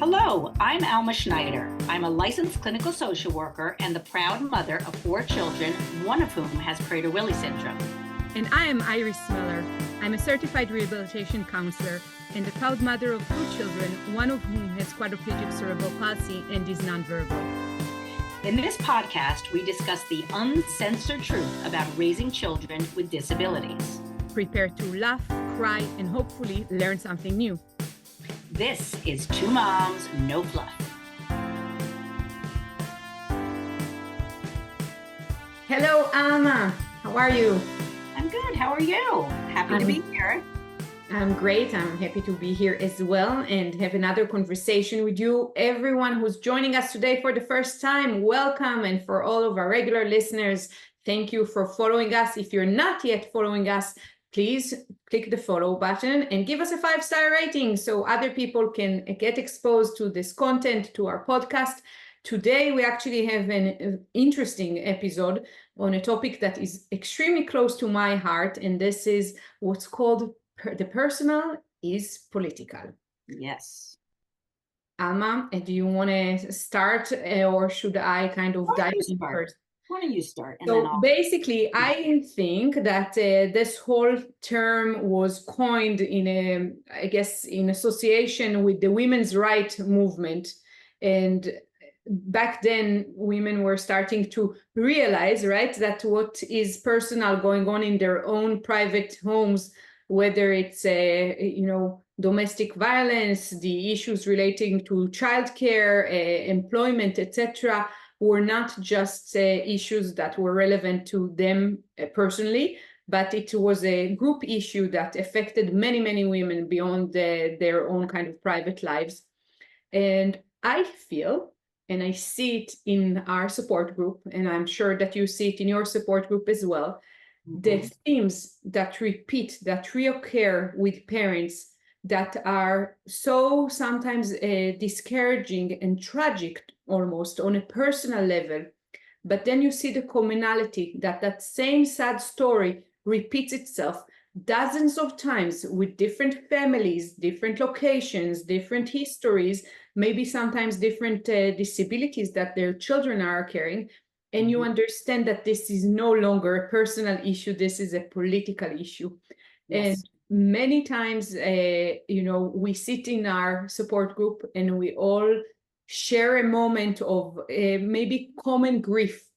Hello, I'm Alma Schneider. I'm a licensed clinical social worker and the proud mother of 4 children, one of whom has Prader-Willi syndrome. And I am Iris Miller. I'm a certified rehabilitation counselor and the proud mother of 2 children, one of whom has quadriplegic cerebral palsy and is nonverbal. In this podcast, we discuss the uncensored truth about raising children with disabilities. Prepare to laugh, cry, and hopefully learn something new. This is 2 Moms, No Fluff. Hello, Alma. How are you? I'm good. How are you? Happy to be here. I'm great. I'm happy to be here as well and have another conversation with you. Everyone who's joining us today for the first time, welcome. And for all of our regular listeners, thank you for following us. If you're not yet following us, please click the follow button and give us a 5-star rating so other people can get exposed to this content, to our podcast. Today, we actually have an interesting episode on a topic that is extremely close to my heart, and this is what's called the personal is political. Yes. Alma, do you want to start or should I kind of dive in first? Why don't you start? Basically, I think that this whole term was coined in association with the women's rights movement. And back then, women were starting to realize, right, that what is personal going on in their own private homes, whether it's, domestic violence, the issues relating to childcare, employment, etc., were not just issues that were relevant to them personally, but it was a group issue that affected many, many women beyond their own kind of private lives. And I feel, and I see it in our support group, and I'm sure that you see it in your support group as well, the themes that repeat, that reoccur with parents that are so sometimes discouraging and tragic almost on a personal level. But then you see the commonality that same sad story repeats itself dozens of times with different families, different locations, different histories, maybe sometimes different disabilities that their children are carrying. And you understand that this is no longer a personal issue, this is a political issue. Yes. And many times, we sit in our support group and we all share a moment of maybe common grief.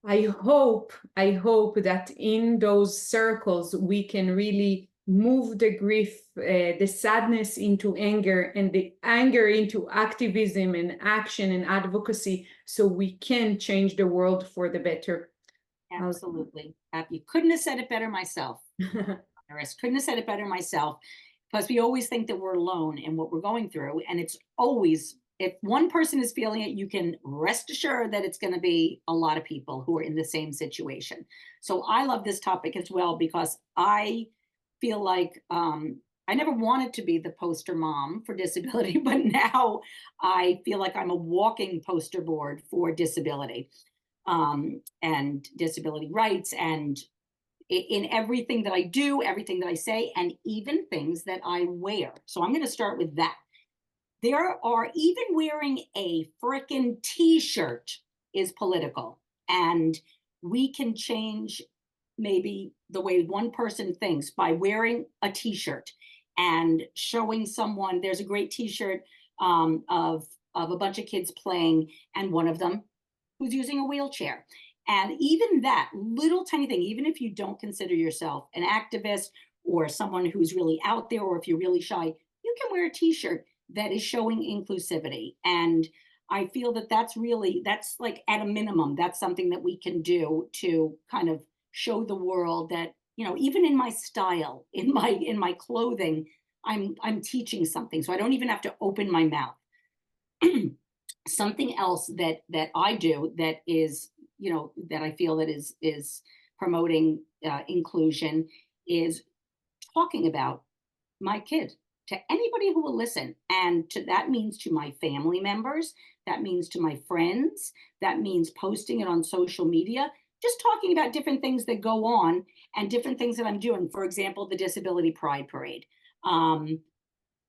I hope that in those circles, we can really move the grief, the sadness into anger, and the anger into activism and action and advocacy, so we can change the world for the better. Absolutely. You couldn't have said it better myself. Iris, couldn't have said it better myself, because we always think that we're alone in what we're going through. And it's always, if one person is feeling it, you can rest assured that it's going to be a lot of people who are in the same situation. So I love this topic as well, because I feel like I never wanted to be the poster mom for disability, but now I feel like I'm a walking poster board for disability and disability rights, and in everything that I do, everything that I say, and even things that I wear. So I'm going to start with that. There are even wearing a frickin' t-shirt is political, and we can change maybe the way one person thinks by wearing a t-shirt and showing someone. There's a great t-shirt of a bunch of kids playing, and one of them who's using a wheelchair. And even that little tiny thing, even if you don't consider yourself an activist or someone who's really out there, or if you're really shy, you can wear a t-shirt that is showing inclusivity. And I feel that that's like at a minimum, that's something that we can do to kind of show the world that, even in my style, in my clothing, I'm teaching something. So I don't even have to open my mouth. Something else that I do that is, that I feel that is promoting inclusion is talking about my kid to anybody who will listen. And that means to my family members, that means to my friends, that means posting it on social media, just talking about different things that go on and different things that I'm doing. For example, the Disability Pride Parade.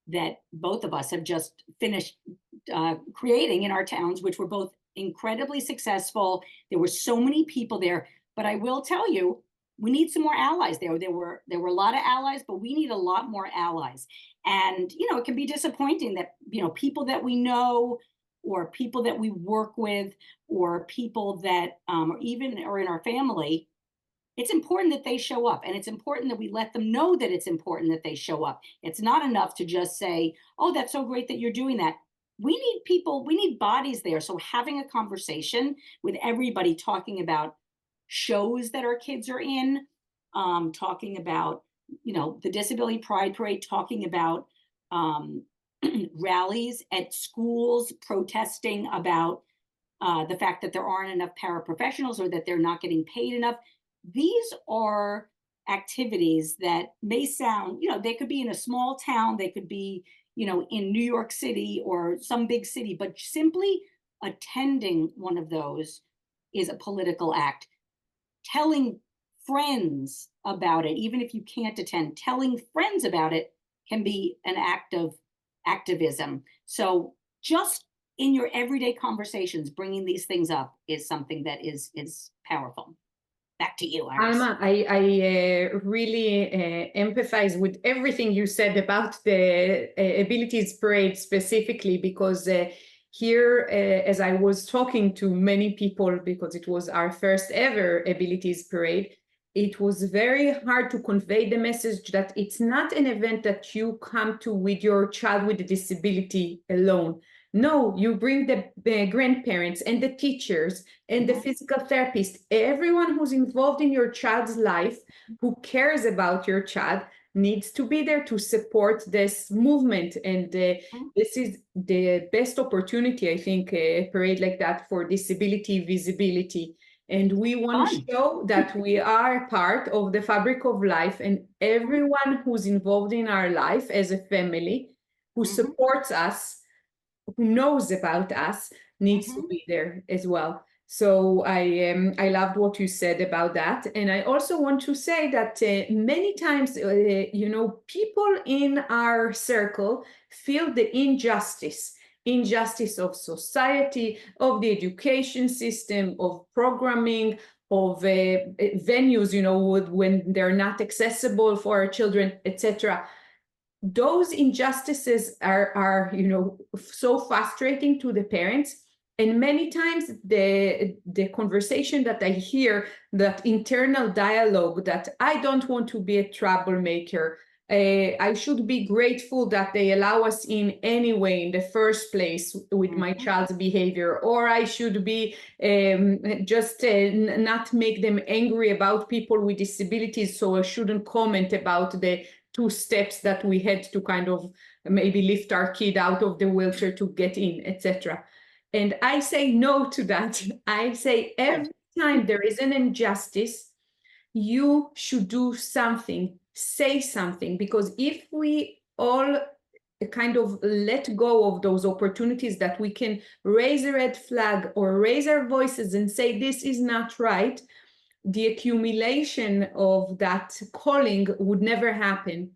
that both of us have just finished creating in our towns, which were both incredibly successful. There were so many people there, but I will tell you, we need some more allies there. There were a lot of allies, but we need a lot more allies. And it can be disappointing that people that we know, or people that we work with, or people that or even are in our family, it's important that they show up, and it's important that we let them know that it's important that they show up. It's not enough to just say, oh, that's so great that you're doing that. We need people, we need bodies there. So having a conversation with everybody, talking about shows that our kids are in, talking about the Disability Pride Parade, talking about um, rallies at schools, protesting about the fact that there aren't enough paraprofessionals, or that they're not getting paid enough. These are activities that may sound, they could be in a small town, they could be, in New York City or some big city, but simply attending one of those is a political act. Telling friends about it, even if you can't attend, telling friends about it can be an act of activism. So just in your everyday conversations, bringing these things up is something that is powerful. Back to you, Iris. Alma, I really empathize with everything you said about the Abilities Parade specifically, because here, as I was talking to many people, because it was our first ever Abilities Parade, it was very hard to convey the message that it's not an event that you come to with your child with a disability alone. No, you bring the grandparents and the teachers and the physical therapist, everyone who's involved in your child's life, who cares about your child, needs to be there to support this movement. And this is the best opportunity, I think, a parade like that for disability visibility. And we want to show that we are part of the fabric of life, and everyone who's involved in our life as a family, who supports us, who knows about us, needs to be there as well. So I loved what you said about that. And I also want to say that many times, people in our circle feel the injustice of society, of the education system, of programming, of venues, when they're not accessible for our children, etc. Those injustices are so frustrating to the parents. And many times the conversation that I hear, that internal dialogue, that I don't want to be a troublemaker, I should be grateful that they allow us in anyway in the first place with my child's behavior, or I should be just not make them angry about people with disabilities, so I shouldn't comment about the 2 steps that we had to kind of maybe lift our kid out of the wheelchair to get in, etc. And I say no to that. I say every time there is an injustice, you should do something, say something, because if we all kind of let go of those opportunities that we can raise a red flag or raise our voices and say this is not right, the accumulation of that calling would never happen.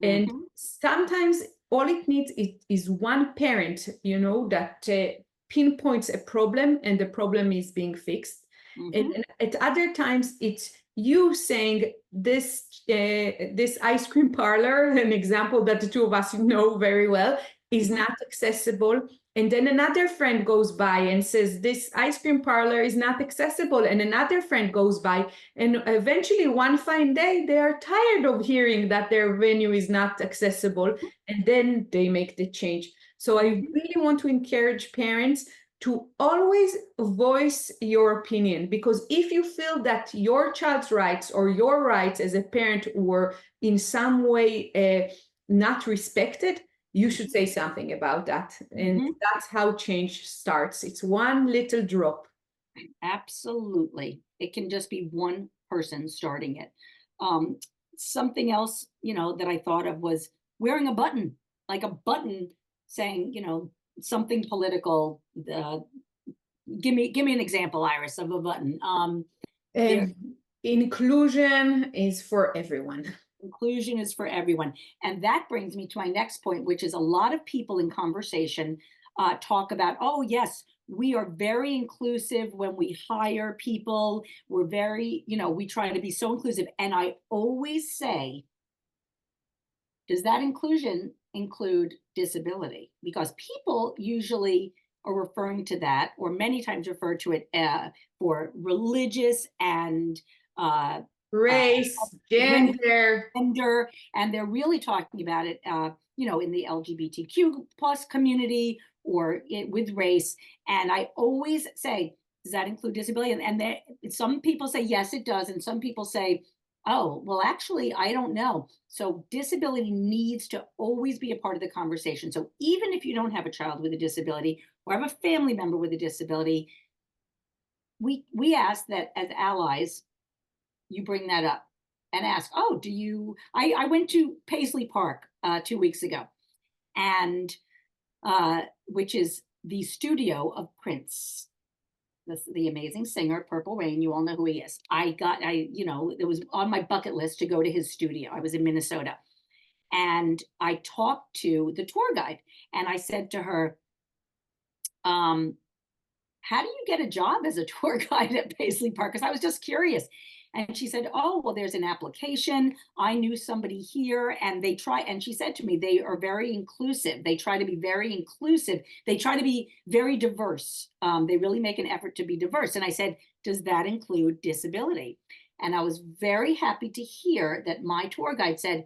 And sometimes all it needs is one parent, that pinpoints a problem, and the problem is being fixed. And at other times, it's you saying this ice cream parlor, an example that the 2 of us know very well, is not accessible. And then another friend goes by and says, this ice cream parlor is not accessible. And another friend goes by. And eventually, one fine day, they are tired of hearing that their venue is not accessible. And then they make the change. So I really want to encourage parents to always voice your opinion, because if you feel that your child's rights or your rights as a parent were in some way not respected, you should say something about that. And that's how change starts. It's one little drop. Absolutely. It can just be one person starting it. Something else, that I thought of was wearing a button, like a button saying, something political. Give me an example, Iris, of a button. Inclusion is for everyone. Inclusion is for everyone. And that brings me to my next point, which is a lot of people in conversation talk about, oh, yes, we are very inclusive when we hire people. We're very, we try to be so inclusive. And I always say, does that inclusion include disability? Because people usually are referring to that, or many times refer to it for religious and uh, Race, race, gender. gender, and they're really talking about it, in the LGBTQ plus community or with race. And I always say, does that include disability? And some people say yes, it does, and some people say, oh, well, actually, I don't know. So disability needs to always be a part of the conversation. So even if you don't have a child with a disability or have a family member with a disability, we ask that as allies, you bring that up and ask, oh, I went to Paisley Park 2 weeks ago, and which is the studio of Prince, the amazing singer, Purple Rain. You all know who he is. It was on my bucket list to go to his studio. I was in Minnesota, and I talked to the tour guide, and I said to her, how do you get a job as a tour guide at Paisley Park? Because I was just curious. And she said, oh, well, there's an application. I knew somebody here, and and she said to me, they are very inclusive. They try to be very inclusive. They try to be very diverse. They really make an effort to be diverse. And I said, does that include disability? And I was very happy to hear that my tour guide said,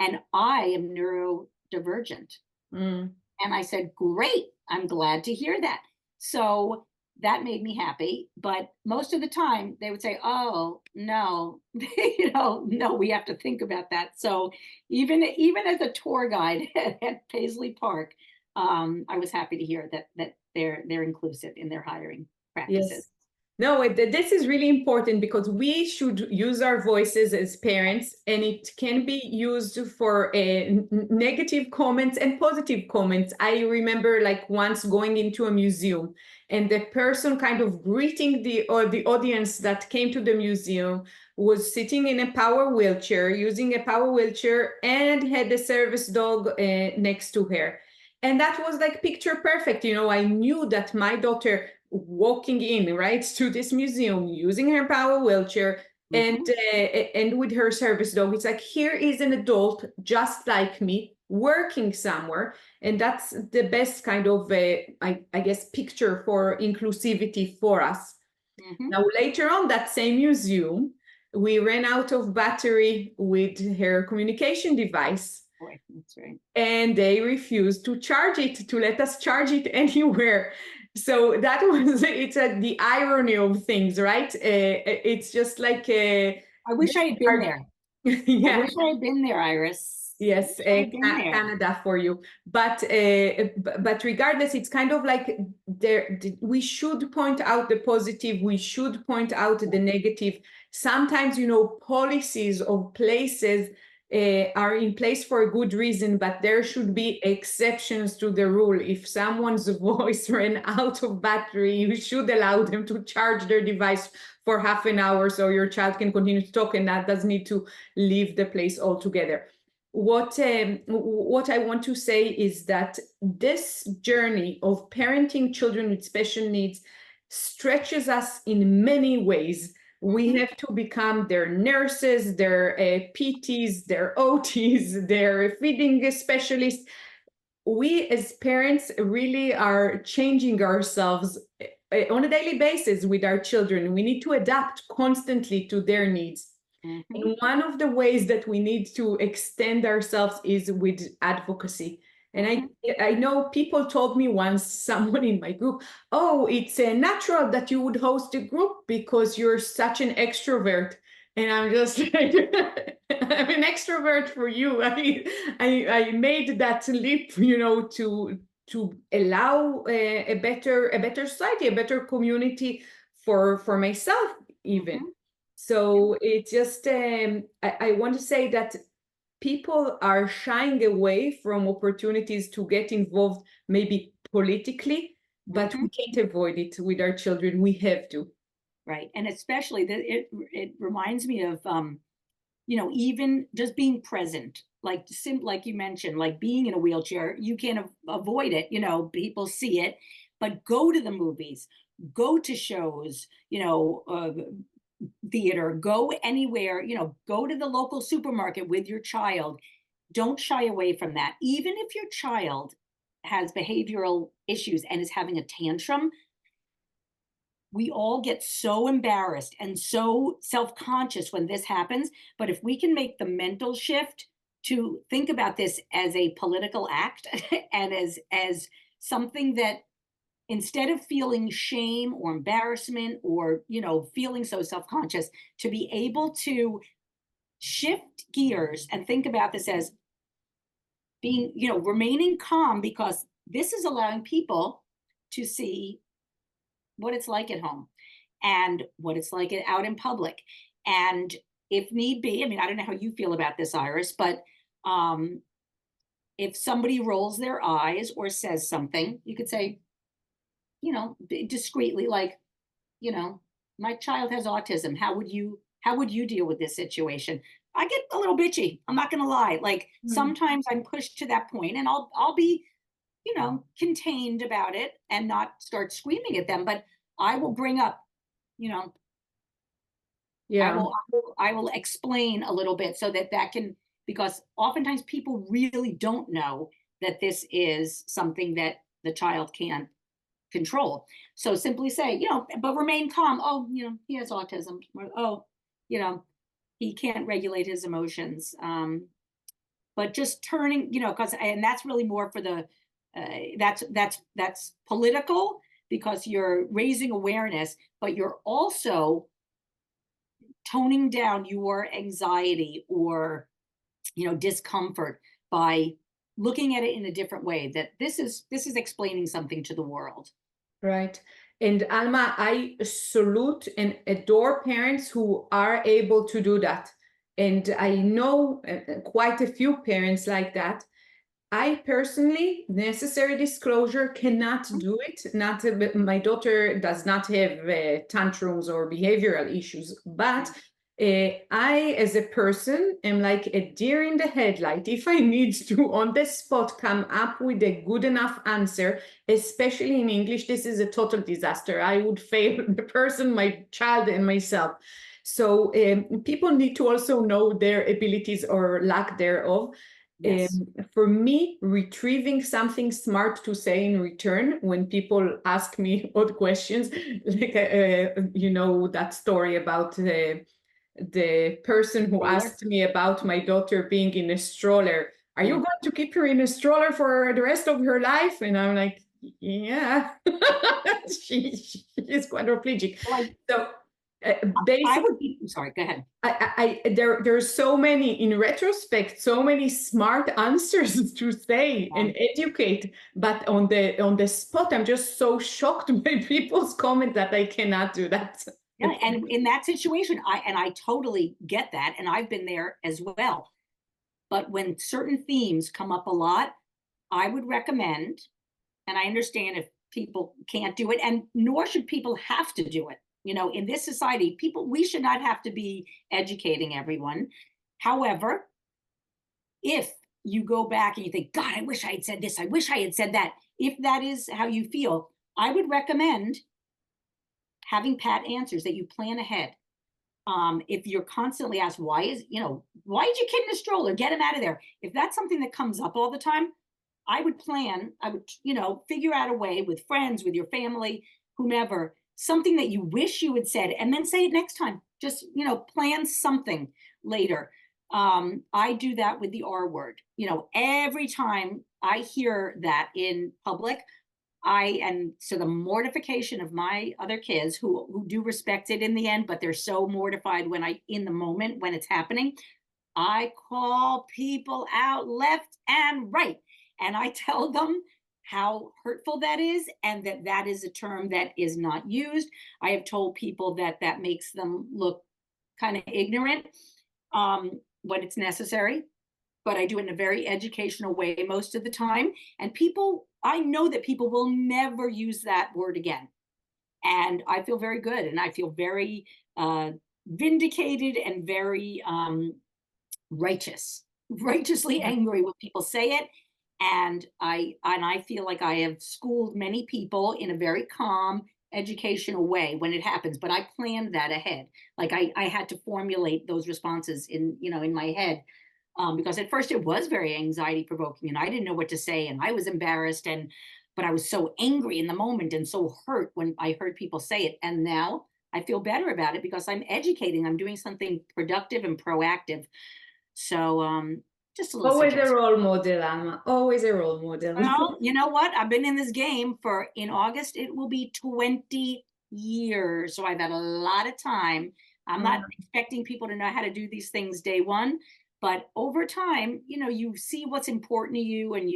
and I am neurodivergent. Mm. And I said, great, I'm glad to hear that. So that made me happy. But most of the time they would say, oh, no, no, we have to think about that. So even as a tour guide at Paisley Park, I was happy to hear that they're inclusive in their hiring practices. Yes. No, this is really important because we should use our voices as parents, and it can be used for negative comments and positive comments. I remember like once going into a museum, and the person kind of greeting the audience that came to the museum was sitting in a power wheelchair, using a power wheelchair, and had a service dog next to her. And that was like picture perfect. I knew that my daughter walking in right to this museum using her power wheelchair and with her service dog, it's like, here is an adult just like me working somewhere, and that's the best kind of I guess picture for inclusivity for us. Now later on that same museum, we ran out of battery with her communication device. Boy, that's right. And they refused to charge it, to let us charge it anywhere. So that was, it's the irony of things, right? It's just like I wish I had been there. Yeah. I wish I had been there, Iris. Yes, Canada for you. But regardless, it's kind of like we should point out the positive, we should point out the negative. Sometimes, policies of places are in place for a good reason, but there should be exceptions to the rule. If someone's voice ran out of battery, you should allow them to charge their device for half an hour so your child can continue to talk, and that doesn't need to leave the place altogether. What I want to say is that this journey of parenting children with special needs stretches us in many ways. We have to become their nurses, their PTs, their OTs, their feeding specialists. We as parents really are changing ourselves on a daily basis with our children. We need to adapt constantly to their needs. And one of the ways that we need to extend ourselves is with advocacy. And I know people told me once, someone in my group, oh, it's natural that you would host a group because you're such an extrovert. And I'm just like, I'm an extrovert for you. I made that leap, to allow a better society, a better community for myself even. So it's just, I want to say that people are shying away from opportunities to get involved, maybe politically, but we can't avoid it with our children. We have to. Right. And especially that it reminds me of even just being present, like like you mentioned, like being in a wheelchair, you can't avoid it, people see it, but go to the movies, go to shows, theater, go anywhere, go to the local supermarket with your child. Don't shy away from that. Even if your child has behavioral issues and is having a tantrum, we all get so embarrassed and so self-conscious when this happens. But if we can make the mental shift to think about this as a political act and as something that, instead of feeling shame or embarrassment or feeling so self-conscious, to be able to shift gears and think about this as being, remaining calm, because this is allowing people to see what it's like at home and what it's like out in public. And if need be, I mean, I don't know how you feel about this, Iris, but if somebody rolls their eyes or says something, you could say, discreetly, like, my child has autism. How would you deal with this situation? I get a little bitchy. I'm not gonna lie. Like, sometimes I'm pushed to that point, and I'll be, contained about it and not start screaming at them. But I will bring up, you know, Yeah. I will explain a little bit so that can, because oftentimes people really don't know that this is something that the child can't control. So simply say, but remain calm. Oh, he has autism. Or, oh, you know, he can't regulate his emotions. But just turning, because, and that's really more for the, that's political, because you're raising awareness, but you're also toning down your anxiety or, discomfort by looking at it in a different way, that this is explaining something to the world. Right. And Alma, I salute and adore parents who are able to do that. And I know quite a few parents like that. I personally, necessary disclosure, cannot do it. Not my daughter does not have tantrums or behavioral issues, but I, as a person, am like a deer in the headlight. If I need to, on the spot, come up with a good enough answer, especially in English, this is a total disaster. I would fail the person, my child, and myself. So people need to also know their abilities or lack thereof. Yes. For me, retrieving something smart to say in return when people ask me odd questions, like that story about the person who asked me about my daughter being in a stroller. Are you going to keep her in a stroller for the rest of her life? And I'm like, yeah, she is quadriplegic. So basically, I would be, I'm sorry, go ahead. There's so many, in retrospect, so many smart answers to say and educate, but on the spot, I'm just so shocked by people's comment that I cannot do that. Yeah, and in that situation, I totally get that, and I've been there as well. But when certain themes come up a lot, I would recommend, and I understand if people can't do it, and nor should people have to do it. In this society, we should not have to be educating everyone. However, if you go back and you think, God, I wish I had said this, I wish I had said that, if that is how you feel, I would recommend having pat answers, that you plan ahead. If you're constantly asked, why is your kid in a stroller, get him out of there, if that's something that comes up all the time, I would figure out a way with friends, with your family, whomever, something that you wish you had said, and then say it next time. Just, plan something later. I do that with the R word. Every time I hear that in public, and so the mortification of my other kids who do respect it in the end, but they're so mortified in the moment when it's happening, I call people out left and right. And I tell them how hurtful that is, and that is a term that is not used. I have told people that makes them look kind of ignorant when it's necessary, but I do it in a very educational way most of the time. And I know that people will never use that word again. And I feel very good, and I feel very vindicated and very righteously angry when people say it. And I feel like I have schooled many people in a very calm, educational way when it happens, but I planned that ahead. Like I had to formulate those responses in, in my head. Because at first it was very anxiety provoking and I didn't know what to say and I was embarrassed but I was so angry in the moment and so hurt when I heard people say it. And now I feel better about it because I'm educating, I'm doing something productive and proactive. So just a little Always a suggestion. role model, Alma. Always a role model. Well, you know what? I've been in this game for, in August, it will be 20 years. So I've had a lot of time. I'm not expecting people to know how to do these things day one, but over time, you see what's important to you and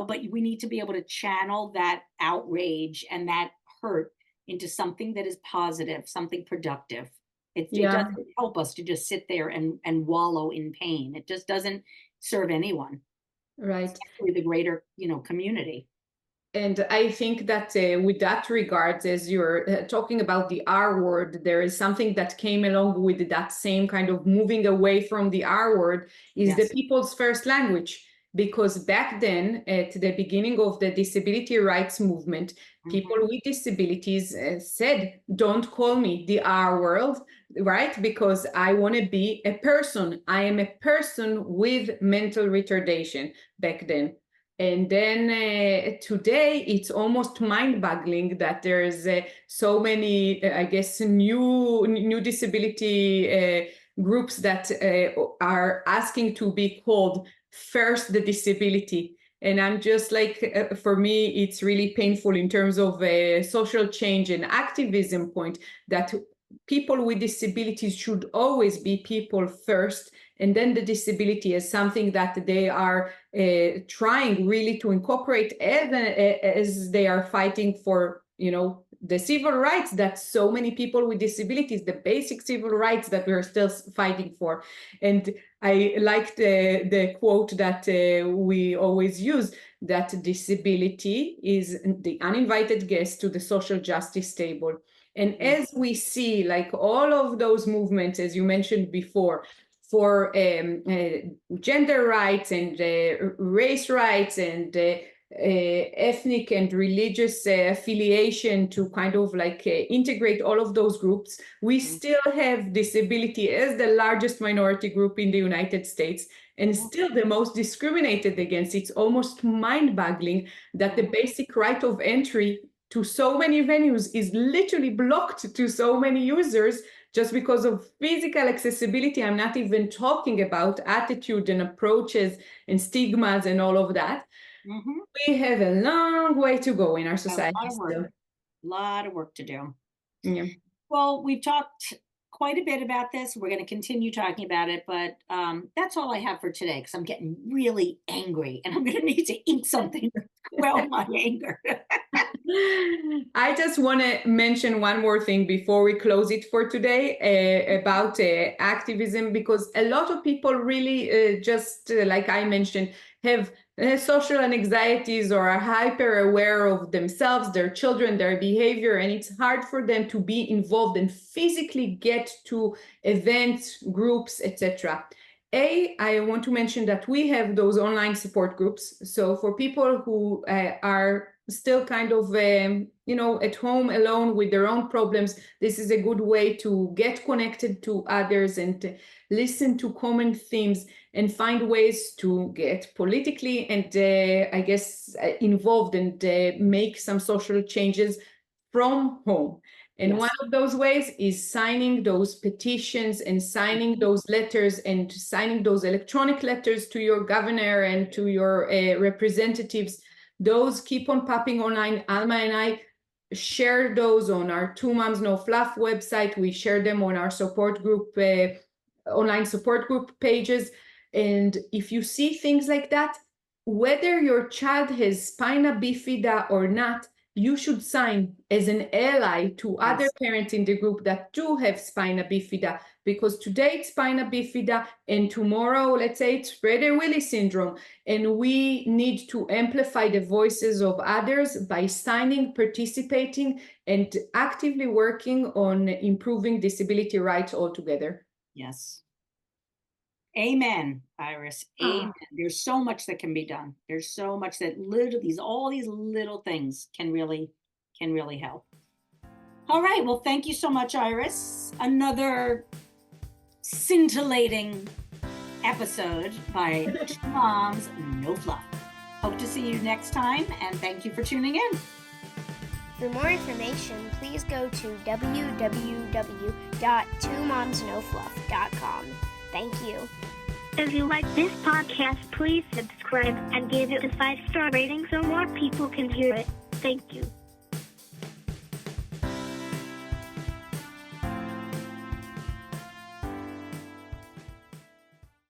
but we need to be able to channel that outrage and that hurt into something that is positive, something productive. It Yeah, doesn't help us to just sit there and wallow in pain. It just doesn't serve anyone, right. especially the greater, community. And I think that with that regard, as you're talking about the R word, there is something that came along with that same kind of moving away from the R word is the Yes. people's first language. Because back then, at the beginning of the disability rights movement, people Mhm. with disabilities said, don't call me the R word, right? Because I want to be a person. I am a person with mental retardation back then. And then today, it's almost mind-boggling that there's so many, I guess, new disability groups that are asking to be called first the disability. And I'm just like, for me, it's really painful in terms of social change and activism point that people with disabilities should always be people first, and then the disability is something that they are trying really to incorporate as they are fighting for, the civil rights that so many people with disabilities, the basic civil rights that we're still fighting for. And I like the quote that we always use, that disability is the uninvited guest to the social justice table. And as we see, like all of those movements, as you mentioned before, for gender rights and race rights and ethnic and religious affiliation to kind of like integrate all of those groups, we still have disability as the largest minority group in the United States and still the most discriminated against. It's almost mind-boggling that the basic right of entry to so many venues is literally blocked to so many users just because of physical accessibility. I'm not even talking about attitude and approaches and stigmas and all of that. Mm-hmm. We have a long way to go in our A society lot of work. still. A lot of work to do. Yeah. Well, we've talked quite a bit about this. We're going to continue talking about it, but that's all I have for today because I'm getting really angry and I'm going to need to eat something to quell my anger. I just want to mention one more thing before we close it for today about activism, because a lot of people really just like I mentioned, have social anxieties or are hyper aware of themselves, their children, their behavior, and it's hard for them to be involved and physically get to events, groups, etc. I want to mention that we have those online support groups. So for people who are still kind of, at home alone with their own problems, this is a good way to get connected to others and listen to common themes and find ways to get politically and, I guess, involved and make some social changes from home. And one of those ways is signing those petitions and signing those letters and signing those electronic letters to your governor and to your representatives. Those keep on popping online. Alma and I share those on our Two Moms No Fluff website. We share them on our support group, online support group pages. And if you see things like that, whether your child has spina bifida or not, you should sign as an ally to other parents in the group that do have spina bifida, because today it's spina bifida and tomorrow, let's say, it's Prader-Willi syndrome. And we need to amplify the voices of others by signing, participating, and actively working on improving disability rights altogether. Yes. Amen, Iris. Amen. There's so much that can be done. There's so much that all these little things can really help. All right. Well, thank you so much, Iris. Another scintillating episode by Two Moms No Fluff. Hope to see you next time, and thank you for tuning in. For more information, please go to www.twomomsnofluff.com. Thank you. If you like this podcast, please subscribe and give it a 5-star rating so more people can hear it. Thank you.